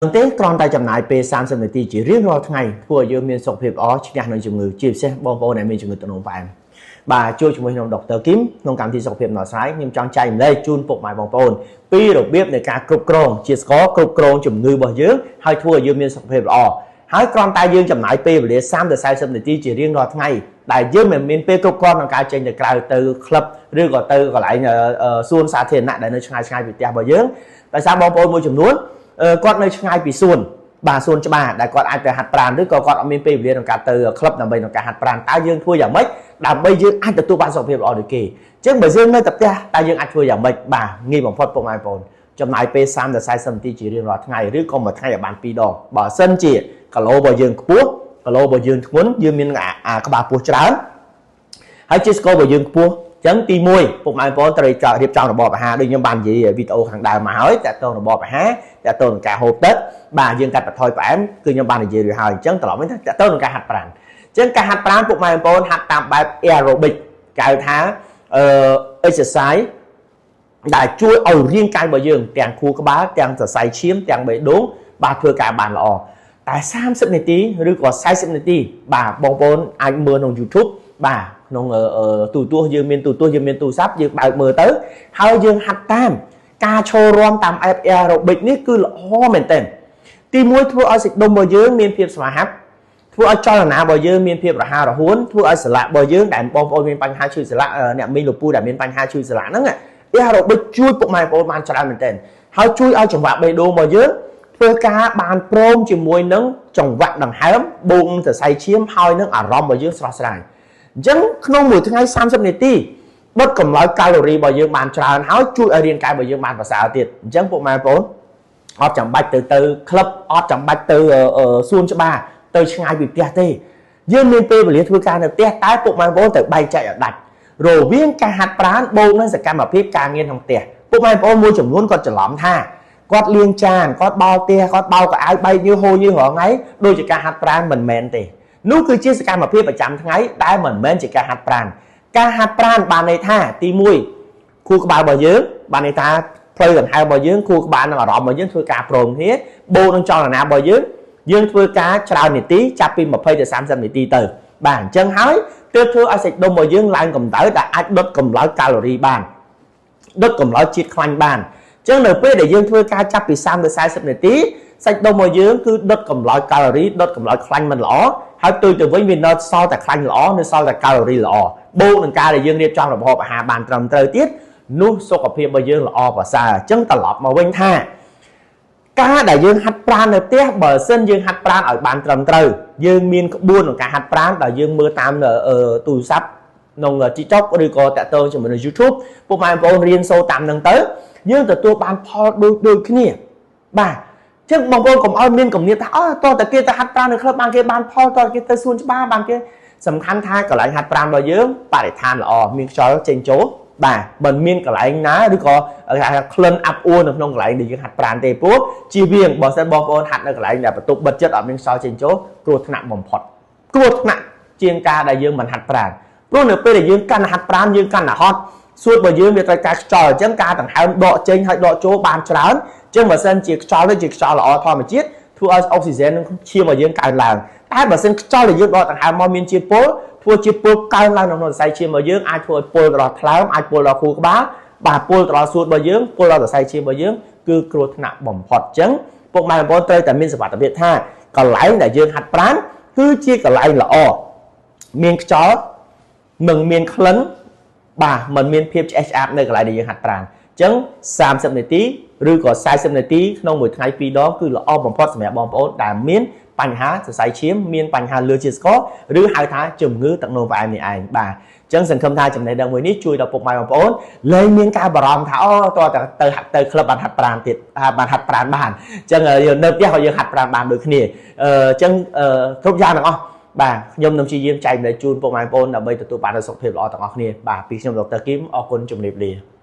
Tế còn tại chậm lại P30 នាទី chỉ riêngរាល់ថ្ងៃធ្វើឲ្យយើងមានសុខភាពល្អឈ្នះនឹងជំងឺជាពិសេសបងប្អូនដែលមានជំងឺទឹកនោមផ្អែមបាទជួយជាមួយខ្ញុំដុកទ័រគីមក្នុងកម្មវិធីសុខភាពណោះស្រាយខ្ញុំចង់ចែកម្លែកជូនពុកម៉ែបងប្អូនពីរបៀបនៃការគ្រប់គ្រងជាស្ករគ្រប់គ្រងជំងឺរបស់យើងហើយធ្វើឲ្យយើងមានសុខភាពល្អហើយគ្រាន់តែយើងចំណាយពេលវេលា30ទៅ40នាទីជារៀងរាល់ថ្ងៃដែលយើងមិនមានពេលគ្រប់គ្រាន់ក្នុងការចេញទៅក្រៅទៅក្លឹបឬក៏ទៅកន្លែងសួនសាធារណៈដែលនៅឆ្ងាយៗពីផ្ទះរបស់យើងដោយសារបងប្អូនមួយចំនួនគាត់នៅឆ្ងាយពីសួនបាទសួនច្បារដែលគាត់អាចទៅហាត់ប្រាណឬក៏គាត់អត់មានពេលវេលាក្នុងការទៅក្លឹបដើម្បីក្នុងការហាត់ប្រាណតើយើងធ្វើយ៉ាងម៉េចដើម្បីយើងអាចទទួលបានសុខភាពល្អដូចគេអញ្ចឹងបើយើងនៅតែផ្ទះតើយើងអាចធ្វើយ៉ាងម៉េចបាទងាយបំផុតពុកម៉ែបងប្អូនចំណាយពេល30ទៅ40នាទីជារៀងរាល់ថ្ងៃឬក៏មួយថ្ងៃឲ្យបាន2ដងបើសិនជាគីឡូរបស់យើងខ្ពស់គីឡូរបស់យើងធ្ងន់យើងមានក្បាលពោះច្រើនហើយជាស្គររបស់យើងខ្ពស់អញ្ចឹងទី1ពុកម៉ែបងប្អូនត្រូវរៀបចំរបបអាហារដូចខ្ញុំបាននិយាយវីដេអូខាងដើមមកហើយតើតើរបបអាហារតើតើនឹងការហូបទឹកបាទយើងកាត់បន្ថយផ្អែមគឺខ្ញុំបាននិយាយរួចហើយអញ្ចឹងត្រឡប់វិញថាតើតើនឹងការហាត់ប្រាណអញ្ចឹងការហាត់ប្រាណពុកម៉ែបងប្អូនហាត់តាមបែប aerobic គេហៅថាexercise ដែលជួយឲ្យរាងកាយរបស់យើងទាំងខួរក្បាលទាំងសរសៃឈាមទាំងបេះដូងបាទធ្វើការបានល្អតែ30នាទីឬក៏40នាទីបាទបងប្អូនអាចមើលក្នុង YouTube បាទក្នុងទូរទស្សន៍យើងមានទូរទស្សន៍យើងមានទូរស័ព្ទយើងបើកមើលទៅហើយយើងហាត់តាមការឈររាំតាម app aerobic នេះគឺល្អមែនទែនទី1ធ្វើឲ្យសាច់ដុំរបស់យើងមានភាពស្វាហាប់ធ្វើឲ្យចលនារបស់យើងមានភាពរហ័សរហួនធ្វើឲ្យសន្លាក់របស់យើងដែលបងប្អូនមានបញ្ហាឈឺសន្លាក់អ្នកមីងលពូដែលមានបញ្ហាឈឺសន្លាក់ហ្នឹង aerobic ជួយពុកម៉ែបងប្អូនបានច្រើនមែនទែនហើយជួយឲ្យចង្វាក់បេះដូងរបស់យើងធ្វើការបានព្រមជាមួយនឹងចង្វាក់ដង្ហើមបូងសរសៃឈាមហើយនឹងអារម្មណ៍របស់យើងស្រស់ស្រាយអញ្ចឹងក្នុងមួយថ្ងៃ30នាទីដុតកម្លោចកាឡូរីរបស់យើងបានច្រើនហើយជួយឲ្យរាងកាយរបស់យើងបានប្រសើរទៀតអញ្ចឹងពុកម៉ែបងប្អូនអត់ចាំបាច់ទៅក្លឹបអត់ចាំបាច់ទៅសួនច្បារទៅឆ្ងាយពីផ្ទះទេយើងមានពេលវេលាធ្វើការនៅផ្ទះតែពុកម៉ែបងប្អូនទៅបែងចែកឲ្យដាច់រវាងការហាត់ប្រាណបូកនឹងសកម្មភាពការងារក្នុងផ្ទះពុកម៉ែបងប្អូនមួយចំនួនគាត់ច្រឡំថាគាត់លាងចានគាត់បោលផ្ទះគាត់បោលកៅអៅបែកញើសហូរញើសរាល់ថ្ងៃដូចជាការហាត់ប្រាណមិនមែនទេនោះគឺជាសកម្មភាពប្រចាំថ្ងៃដែលមិនមែនជាការហាត់ប្រាណការហាត់ប្រាណបានន័យថាទី1ខួរក្បាលរបស់យើងបានន័យថាផ្លូវដង្ហើមរបស់យើងខួរក្បាលនិងអារម្មណ៍របស់យើងធ្វើការព្រមគ្នាបូកនឹងចលនារបស់យើងធ្វើការច្រើននាទីចាប់ពី20ទៅ30នាទីទៅបាទអញ្ចឹងហើយទើបធ្វើឲ្យសាច់ដុំរបស់យើងឡើងកម្ដៅដែលអាចដុតកម្លោចកាឡូរីបានដុតកម្លោចជាតិខ្លាញ់បានអញ្ចឹងនៅពេលដែលយើងធ្វើការចាប់ពី30ទៅ40នាទីសាច់ដុំរបស់យើងគឺដុតកម្លោចកាឡូរីដុតកម្លោចខ្លាញ់មិនល្អហើយផ្ទុយទៅវិញវានៅសល់តែខ្លាញ់ល្អនៅសល់តែកាឡូរីល្អបូកនឹងការដែលយើងរៀបចំរបបអាហារបានត្រឹមត្រូវទៀតនោះសុខភាពរបស់យើងល្អប្រសើរអញ្ចឹងត្រឡប់មកវិញថាការដែលយើងហាត់ប្រាណនៅផ្ទះបើសិនយើងហាត់ប្រាណឲ្យបានត្រឹមត្រូវយើងមានក្បួនក្នុងការហាត់ប្រាណដែលយើងមើលតាមទូរស័ព្ទក្នុង TikTok ឬក៏តាក់ទងជាមួយនឹង YouTube ពុកម៉ែបងប្អូនរៀនសូត្រតាមនឹងទៅយើងទទួលបានផលដូចគ្នាបាទអញ្ចឹងបងប្អូនកុំឲ្យមានគំនិតថាតើតែគេទៅហាត់ប្រាណនៅក្លឹបបានគេបានផលតើគេទៅសួនច្បារបានគេសំខាន់ថាកន្លែងហាត់ប្រាណរបស់យើងបរិស្ថានល្អមានខ្យល់ចេញចូលបាទមិនមានកន្លែងណាឬក៏ក្លិនអាប់អួរនៅក្នុងកន្លែងដែលយើងហាត់ប្រាណទេព្រោះជៀសវាងបើសិនបងប្អូនហាត់នៅកន្លែងដែលបន្ទប់បិទជិតអត់មានខ្យល់ចេញចូលគ្រោះថ្នាក់បំផុតគ្រោះថ្នាក់ជាងការដែលយើងមិនហាត់ប្រាណព្រោះនៅពេលដែលយើងកាន់ហាត់ប្រាណយើងកាន់តែហត់សួតរបស់យើងវាត្រូវការខ្យល់អញ្ចឹងការដង្ហើមដកចេញហើយដកចូលបានច្រើនអញ្ចឹងបើសិនជាខ្យល់នេះជាខ្យល់ល្អធម្មជាតិធ្វើឲ្យអុកស៊ីហ្សែនក្នុងឈាមរបស់យើងកើនឡើងតែបើសិនខ្យល់ដែលយើងដកដង្ហើមមកមានជាតិពុលធ្វើជាតិពុលកើនឡើងក្នុងសរសៃឈាមរបស់យើងអាចធ្វើឲ្យពុលដល់ថ្លើមអាចពុលដល់ខួរក្បាលបាទពុលដល់សួតរបស់យើងពុលដល់សរសៃឈាមរបស់យើងគឺគ្រោះថ្នាក់បំផុតអញ្ចឹងពុកម៉ែបងប្អូនត្រូវតែមានសុវត្ថិភាពថាកន្លែងដែលយើងហាត់ប្រាណគឺជាកន្លែងល្អមានខ្យល់និងមានក្លិនបាទมันមានភាពឆ្អេះឆ្អាបនៅកន្លែងដែលយើងហាត់ប្រាណអញ្ចឹង30នាទីឬក៏40នាទីក្នុងមួយថ្ងៃ2ដងគឺល្អបំផុតសម្រាប់បងប្អូនដែលមានបញ្ហាសរសៃឈាមមានបញ្ហាលឺជាតិស្ករឬហៅថាជំងឺទឹកនោមផ្អែមនេះឯងបាទអញ្ចឹងសង្ឃឹមថាចំណេះដឹងមួយនេះជួយដល់ពុកម៉ែបងប្អូនលែងមានការបារម្ភថាតើទៅក្លឹបបានហាត់ប្រាណទៀតបានហាត់ប្រាណបានអញ្ចឹងនៅផ្ទះក៏យើងហាត់ប្រាណបានដូចគ្នាអញ្ចឹងគ្រប់យ៉ាងទាំងអស់បាទខ្ញុំនឹងព្យាយាមចែកម្លែកជូនពុកម៉ែបងប្អូនដើម្បីទទួលបានសុខភាពល្អទាំងអស់គ្នាបាទពីខ្ញុំដុកទ័រគីមអរគុណជំរាបលា